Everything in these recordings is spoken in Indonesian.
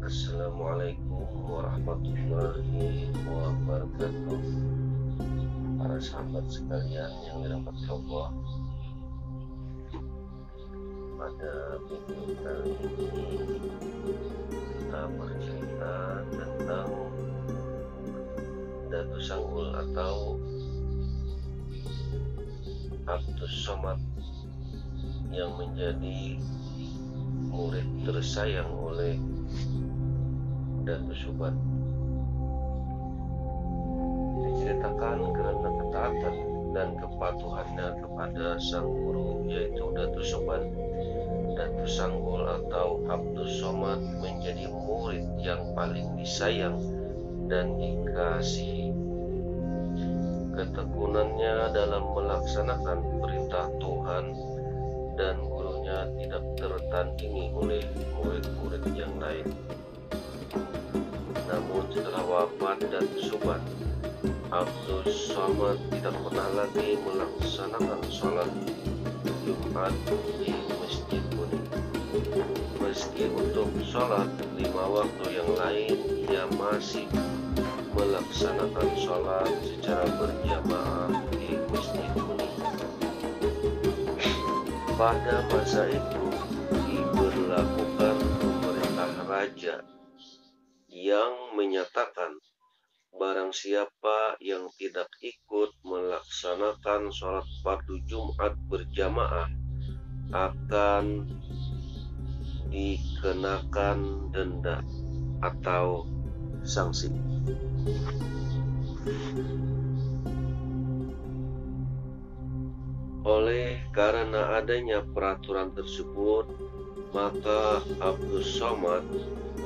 Assalamualaikum warahmatullahi wabarakatuh. Para sahabat sekalian yang dirahmati Allah, pada video kali ini kita bercerita tentang Datu Sanggul atau Abdus Somad yang menjadi murid tersayang oleh Datu Subhan. Diceritakan karena ketaatan dan kepatuhannya kepada sang guru, yaitu Datu Subhan, Datu Sanggul atau Abdus Somad menjadi murid yang paling disayang dan dikasihi. Ketekunannya dalam melaksanakan perintah Tuhan dan gurunya tidak tertandingi oleh murid-murid yang lain. Namun setelah wafat Datu Subhan, Abdus Somad tidak pernah lagi melaksanakan sholat Jumat di Masjid Kuning. Meski untuk sholat 5 waktu yang lain, ia masih melaksanakan sholat secara berjamaah di Masjid Kuning. Pada masa itu diberlakukan pemerintah raja yang menyatakan barang siapa yang tidak ikut melaksanakan sholat fardu Jumat berjamaah akan dikenakan denda atau sanksi. Oleh karena adanya peraturan tersebut, maka Abdus Somad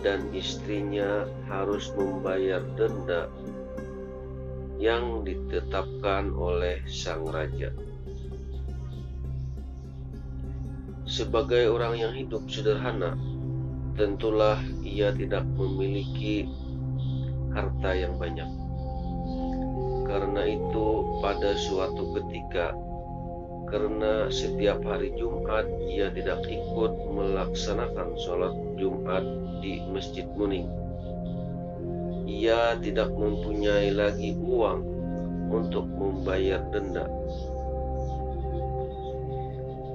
dan istrinya harus membayar denda yang ditetapkan oleh sang raja. Sebagai orang yang hidup sederhana, tentulah ia tidak memiliki harta yang banyak. Karena itu, pada suatu ketika, karena setiap hari Jumat ia tidak ikut melaksanakan sholat Jumat di Masjid Kuning, ia tidak mempunyai lagi uang untuk membayar denda.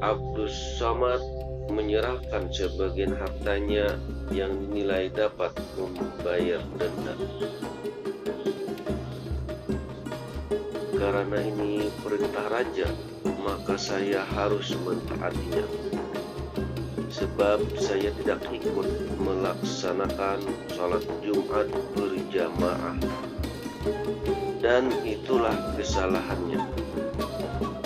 Abdus Somad menyerahkan sebagian hartanya yang dinilai dapat membayar denda. Karena ini perintah raja, maka saya harus mentaatinya. Sebab saya tidak ikut melaksanakan sholat Jumat berjamaah, dan itulah kesalahannya.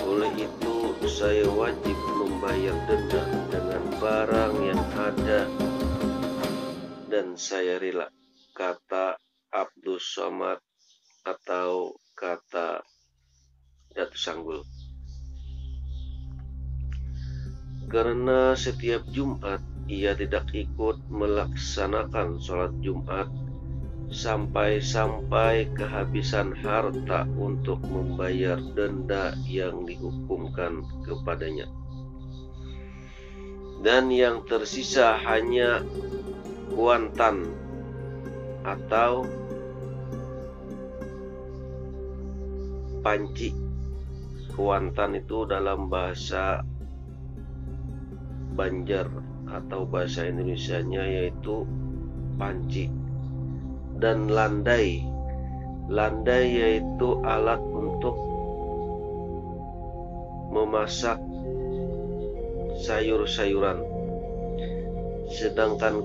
Oleh itu saya wajib membayar denda dengan barang yang ada, dan saya rela, kata Abdus Somad atau kata Datu Sanggul. Karena setiap Jumat ia tidak ikut melaksanakan sholat Jumat sampai kehabisan harta untuk membayar denda yang dihukumkan kepadanya. Dan yang tersisa hanya kuantan atau panci. Kuantan itu dalam bahasa Banjar atau bahasa Indonesianya yaitu panci. Dan landai. Landai yaitu alat untuk memasak sayur-sayuran. Sedangkan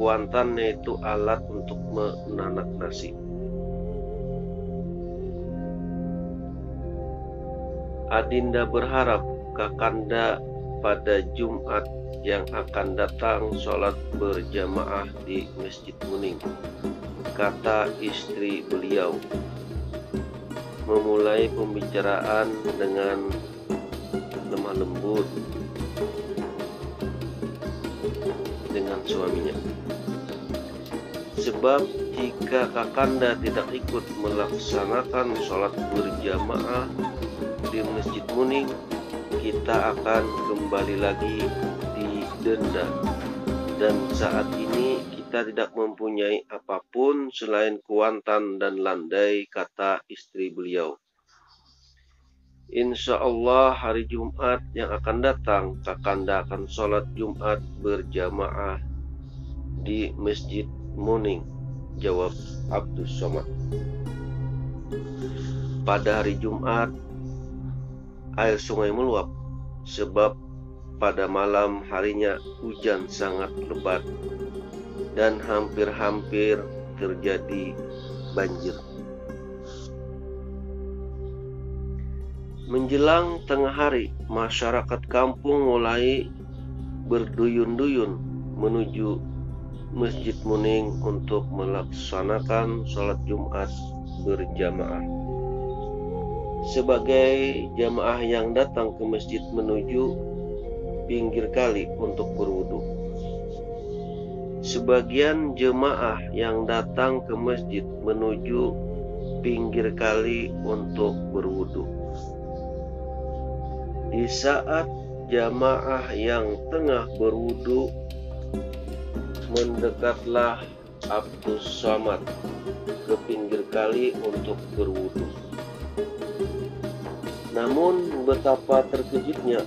kuantan yaitu alat untuk menanak nasi. Adinda berharap Kakanda pada Jumat yang akan datang sholat berjamaah di Masjid Kuning, kata istri beliau, memulai pembicaraan dengan lemah lembut dengan suaminya. Sebab jika Kakanda tidak ikut melaksanakan sholat berjamaah di Masjid Kuning, kita akan kembali lagi di denda, dan saat ini kita kita tidak mempunyai apapun selain kuantan dan landai, kata istri beliau. Insya Allah hari Jumat yang akan datang, Kakanda akan sholat Jumat berjamaah di Masjid Muning, jawab Abdus Somad. Pada hari Jumat, air sungai meluap sebab pada malam harinya hujan sangat lebat dan hampir-hampir terjadi banjir. Menjelang tengah hari, masyarakat kampung mulai berduyun-duyun menuju Masjid Muning untuk melaksanakan sholat Jumat berjamaah. Sebagai jamaah yang datang ke masjid menuju pinggir kali untuk berwudu. Sebagian jemaah yang datang ke masjid menuju pinggir kali untuk berwudu. Di saat jamaah yang tengah berwudu, mendekatlah Abdus Somad ke pinggir kali untuk berwudu. Namun betapa terkejutnya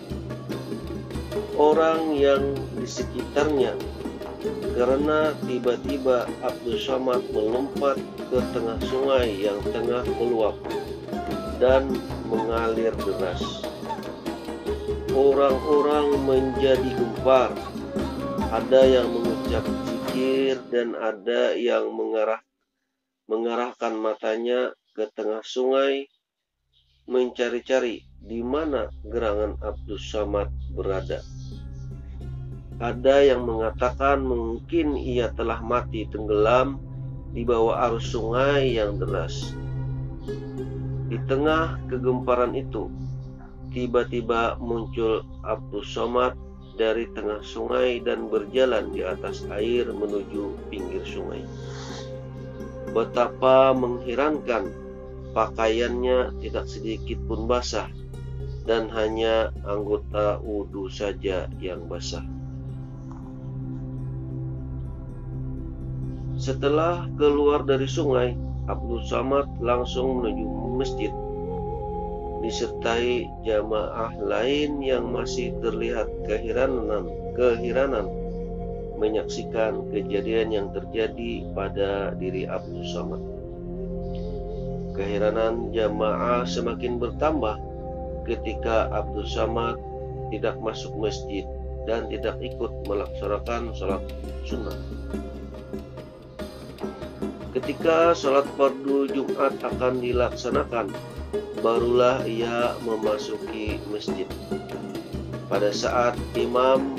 orang yang di sekitarnya karena tiba-tiba Abdus Somad melompat ke tengah sungai yang tengah meluap dan mengalir deras. Orang-orang menjadi gempar, ada yang mengucap zikir dan ada yang mengarahkan matanya ke tengah sungai mencari-cari di mana gerangan Abdus Somad berada. Ada yang mengatakan mungkin ia telah mati tenggelam di bawah arus sungai yang deras. Di tengah kegemparan itu, tiba-tiba muncul Abdus Somad dari tengah sungai dan berjalan di atas air menuju pinggir sungai. Betapa mengherankan, pakaiannya tidak sedikit pun basah dan hanya anggota wudu saja yang basah. Setelah keluar dari sungai, Abdus Somad langsung menuju masjid disertai jamaah lain yang masih terlihat keheranan menyaksikan kejadian yang terjadi pada diri Abdus Somad. Keheranan jamaah semakin bertambah ketika Abdus Somad tidak masuk masjid dan tidak ikut melaksanakan sholat sunnah. Ketika sholat fardu Jumat akan dilaksanakan, barulah ia memasuki masjid. Pada saat imam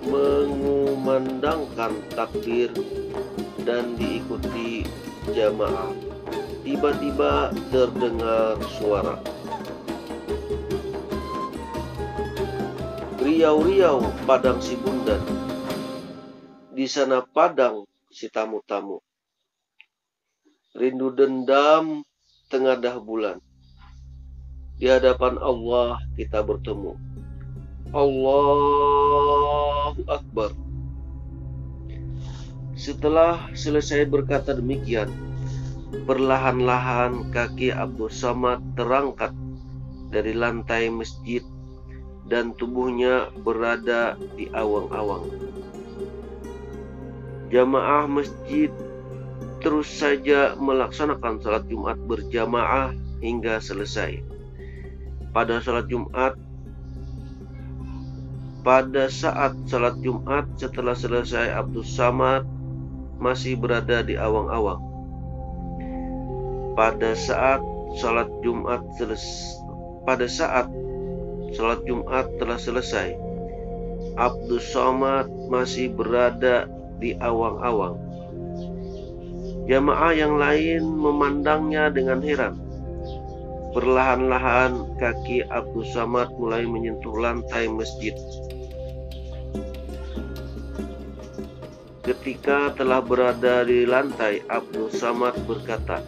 mengumandangkan takbir dan diikuti jamaah, tiba-tiba terdengar suara, "Riau-riau padang si bundan, di sana padang si tamu-tamu. Rindu dendam tengadah bulan, di hadapan Allah kita bertemu. Allahu Akbar." Setelah selesai berkata demikian, perlahan-lahan kaki Abdus Somad terangkat dari lantai masjid dan tubuhnya berada di awang-awang. Jamaah masjid terus saja melaksanakan salat Jumat berjamaah hingga selesai. Pada saat salat Jumat setelah selesai, Abdus Somad masih berada di awang-awang. Pada saat salat Jumat telah selesai, Abdus Somad masih berada di awang-awang. Jamaah yang lain memandangnya dengan heran. Perlahan-lahan kaki Abdus Somad mulai menyentuh lantai masjid. Ketika telah berada di lantai, Abdus Somad berkata,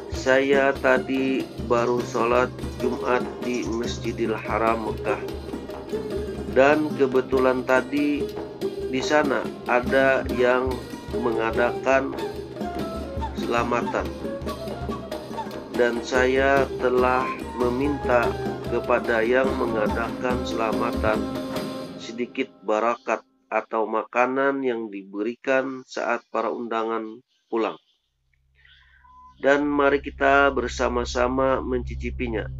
"Saya tadi baru sholat Jumat di Masjidil Haram Mekah Dan kebetulan tadi di sana ada yang mengadakan selamatan, dan saya telah meminta kepada yang mengadakan selamatan sedikit barakat atau makanan yang diberikan saat para undangan pulang. Dan mari kita bersama-sama mencicipinya.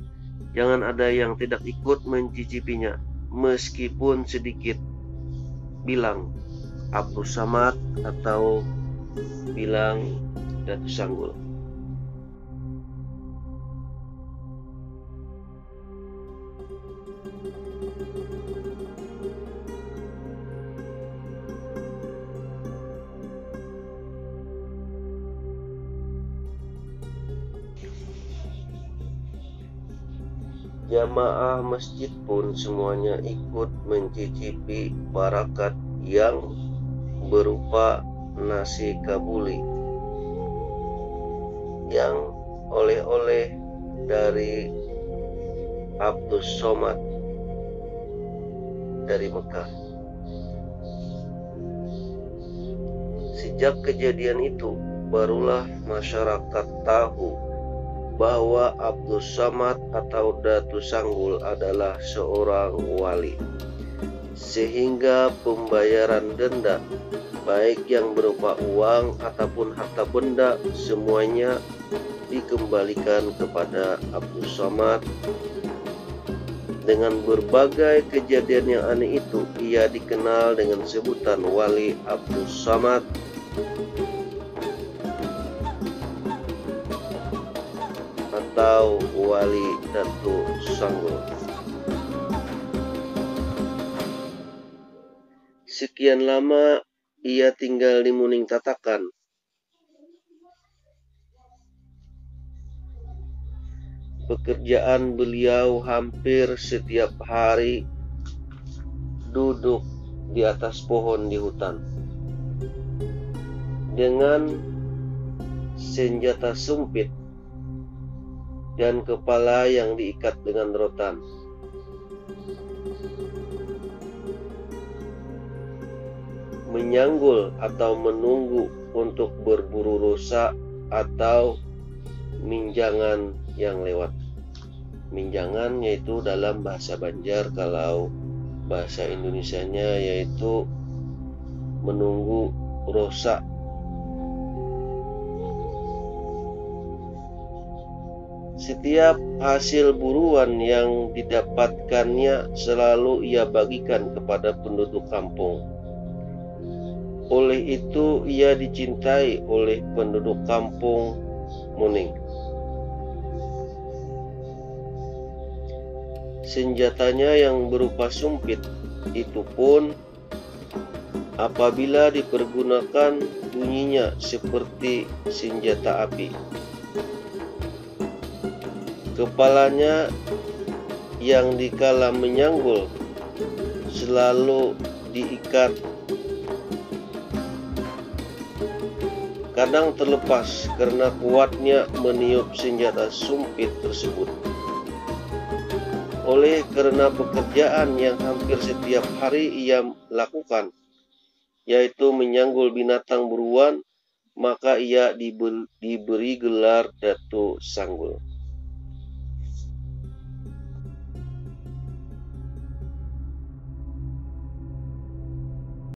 Jangan ada yang tidak ikut mencicipinya, meskipun sedikit. Bilang Abdul Samad atau bilang Datuk Sanggul. Jamaah masjid pun semuanya ikut mencicipi barakat yang berupa nasi kabuli yang oleh-oleh dari Abdul Somad dari Mekah. Sejak kejadian itu, barulah masyarakat tahu bahwa Abdul Samad atau Datuk Sanggul adalah seorang wali, sehingga pembayaran denda, baik yang berupa uang ataupun harta benda, semuanya dikembalikan kepada Abdul Samad. Dengan berbagai kejadian yang aneh itu, ia dikenal dengan sebutan Wali Abdul Samad atau Wali Datuk Sanggul. Sekian lama ia tinggal di Muning Tatakan. Pekerjaan beliau hampir setiap hari duduk di atas pohon di hutan dengan senjata sumpit dan kepala yang diikat dengan rotan. Menyanggul atau menunggu untuk berburu rusa atau minjangan yang lewat. Minjangan yaitu dalam bahasa Banjar, kalau bahasa Indonesianya yaitu menunggu rusa. Setiap hasil buruan yang didapatkannya selalu ia bagikan kepada penduduk kampung. Oleh itu ia dicintai oleh penduduk kampung Muning. Senjatanya yang berupa sumpit itu pun apabila dipergunakan bunyinya seperti senjata api. Kepalanya yang dikala menyanggul selalu diikat, kadang terlepas karena kuatnya meniup senjata sumpit tersebut. Oleh karena pekerjaan yang hampir setiap hari ia lakukan, yaitu menyanggul binatang buruan, maka ia diberi gelar Datuk Sanggul.